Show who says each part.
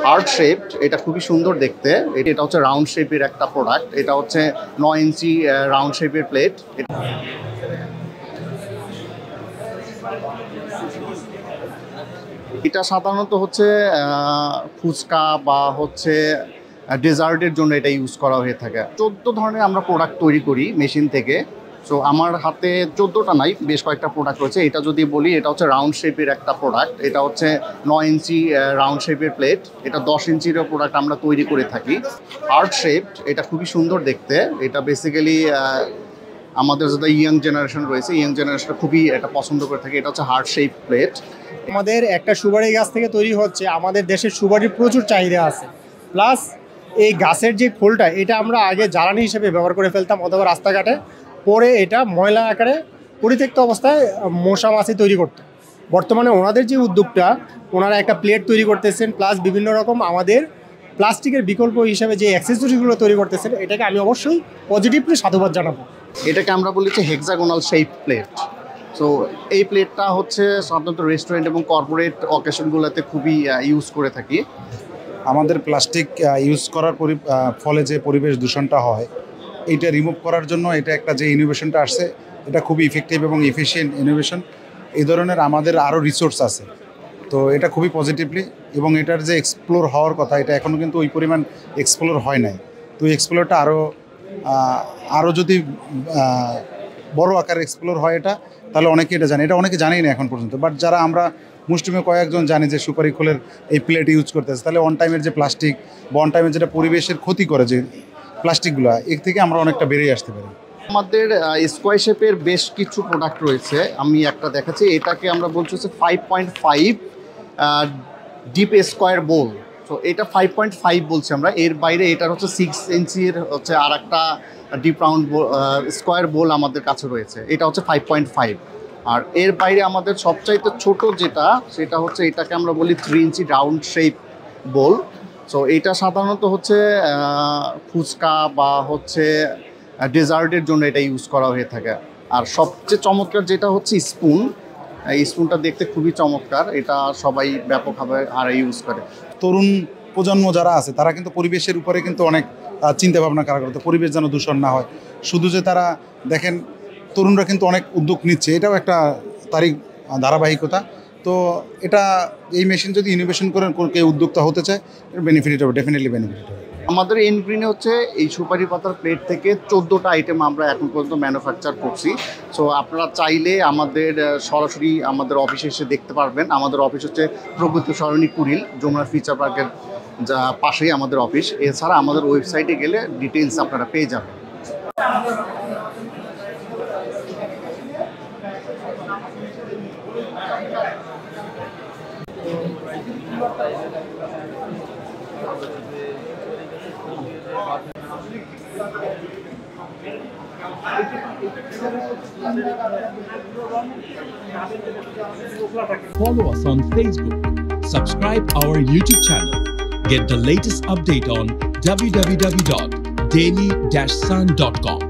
Speaker 1: Hard shape, এটা খুবই সুন্দর দেখতে। এটা হচ্ছে রাউন্ড শেপের একটা প্রোডাক্ট। এটা হচ্ছে 9 ইঞ্চি রাউন্ড শেপের প্লেট। এটা সাধারণত হচ্ছে ফুচকা বা হচ্ছে ডেজার্টের জন্য এটা ইউজ করা হয়ে থাকে। 14 ধরনের আমরা প্রোডাক্ট তৈরি করি মেশিন থেকে। সো আমার হাতে 14টা নাই, বেশ কয়েকটা প্রোডাক্ট রয়েছে। এটা যদি বলি, এটা হচ্ছে রাউন্ড শেপের একটা প্রোডাক্ট। এটা হচ্ছে 9 ইঞ্চি রাউন্ড শেপের প্লেট। এটা 10 ইঞ্চিরও প্রোডাক্ট আমরা তৈরি করে থাকি। হার্ড শেপ, এটা খুবই সুন্দর দেখতে। এটা বেসিক্যালি আমাদের যারা ইয়াং জেনারেশন রয়েছে, ইয়াং জেনারেশন খুবই এটা পছন্দ করে থাকে। এটা হচ্ছে হার্ড শেপ প্লেট।
Speaker 2: আমাদের একটা সুপারি গাছ থেকে তৈরি হচ্ছে। আমাদের দেশের সুপারির প্রচুর চাহিদা আছে। প্লাস এই গাছের যে খোলটা, এটা আমরা আগে জ্বালানি হিসেবে ব্যবহার করে ফেলতাম অথবা রাস্তাঘাটে। পরে এটা ময়লা আকারে পরিত্যক্ত অবস্থায় মশা মাছি তৈরি করতো। বর্তমানে ওনাদের যে উদ্যোগটা, ওনারা একটা প্লেট তৈরি করতেছেন, প্লাস বিভিন্ন রকম আমাদের প্লাস্টিকের বিকল্প হিসেবে যে অ্যাক্সেসরিজগুলো তৈরি করতেছেন, এটাকে আমি অবশ্যই পজিটিভলি সাধুবাদ জানাবো।
Speaker 1: এটাকে আমরা বলি যে হেক্সাগোনাল শেপ প্লেট। সো এই প্লেটটা হচ্ছে সাধারণত রেস্টুরেন্ট এবং কর্পোরেট অকেশনগুলোতে খুবই ইউজ করে থাকি।
Speaker 3: আমাদের প্লাস্টিক ইউজ করার ফলে যে পরিবেশ দূষণটা হয়, এইটা রিমুভ করার জন্য এটা একটা যে ইনোভেশনটা আসছে, এটা খুবই ইফেক্টিভ এবং এফিশিয়েন্ট ইনোভেশন। এই ধরনের আমাদের আরও রিসোর্স আছে, তো এটা খুবই পজিটিভলি। এবং এটার যে এক্সপ্লোর হওয়ার কথা, এটা এখনও কিন্তু ওই পরিমাণ এক্সপ্লোর হয় নাই। তো এক্সপ্লোরটা আরও যদি বড় আকারে এক্সপ্লোর হয় এটা, তাহলে অনেকে এটা জানে। এটা অনেকে জানেই না এখন পর্যন্ত। বাট যারা আমরা মুষ্টিমে কয়েকজন জানি যে সুপারি খোলের এই প্লেট ইউজ করতেছে, তাহলে অন টাইমের যে প্লাস্টিক বা অন টাইমের যেটা পরিবেশের ক্ষতি করে যে প্লাস্টিকগুলো, এর থেকে আমরা অনেকটা বেরিয়ে আসতে পারি।
Speaker 1: আমাদের স্কোয়ার শেপের বেশ কিছু প্রোডাক্ট রয়েছে। আমি একটা দেখাচ্ছি। এটাকে আমরা বলছি হচ্ছে 5.5 ডিপ স্কোয়ার বোল। তো এটা 5.5 বলছি আমরা। এর বাইরে এটার হচ্ছে 6 ইঞ্চির হচ্ছে আর একটা ডিপ রাউন্ড স্কোয়ার বোল আমাদের কাছে রয়েছে। এটা হচ্ছে 5.5। আর এর বাইরে আমাদের সবচাইতে ছোট যেটা, সেটা হচ্ছে এটাকে আমরা বলি 3 ইঞ্চি রাউন্ড শেপ বোল। সো এটা সাধারণত হচ্ছে ফুচকা বা হচ্ছে ডেজার্টের জন্য এটা ইউজ করা হয়ে থাকে। আর সবচেয়ে চমৎকার যেটা হচ্ছে স্পুন। এই স্পুনটা দেখতে খুবই চমৎকার। এটা সবাই ব্যাপকভাবে আর ইউজ করে।
Speaker 3: তরুণ প্রজন্ম যারা আছে, তারা কিন্তু পরিবেশের উপরে কিন্তু অনেক চিন্তা ভাবনা করা করতে, পরিবেশ যেন দূষণ না হয়। শুধু যে তারা দেখেন, তরুণরা কিন্তু অনেক উদ্যোগ নিচ্ছে, এটাও একটা তারই ধারাবাহিকতা। তো এটা এই মেশিন যদি ইনোভেশন করেন, কেউ উদ্যোক্তা হতে চায়, বেনিফিট হবে, ডেফিনেটলি বেনিফিট হবে।
Speaker 1: আমাদের এনগ্রিনে হচ্ছে এই সুপারি পাতার প্লেট থেকে 14টা আইটেম আমরা এখন পর্যন্ত ম্যানুফ্যাকচার করছি। সো আপনারা চাইলে আমাদের সরাসরি আমাদের অফিসে এসে দেখতে পারবেন। আমাদের অফিস হচ্ছে প্রগতি সরণি কুড়িল, যমুনা ফিচার পার্কের যা পাশেই আমাদের অফিস। এছাড়া আমাদের ওয়েবসাইটে গেলে ডিটেলস আপনারা পেয়ে যাবেন।
Speaker 4: Follow us on Facebook. Subscribe our YouTube channel. Get the latest update on www.daily-sun.com.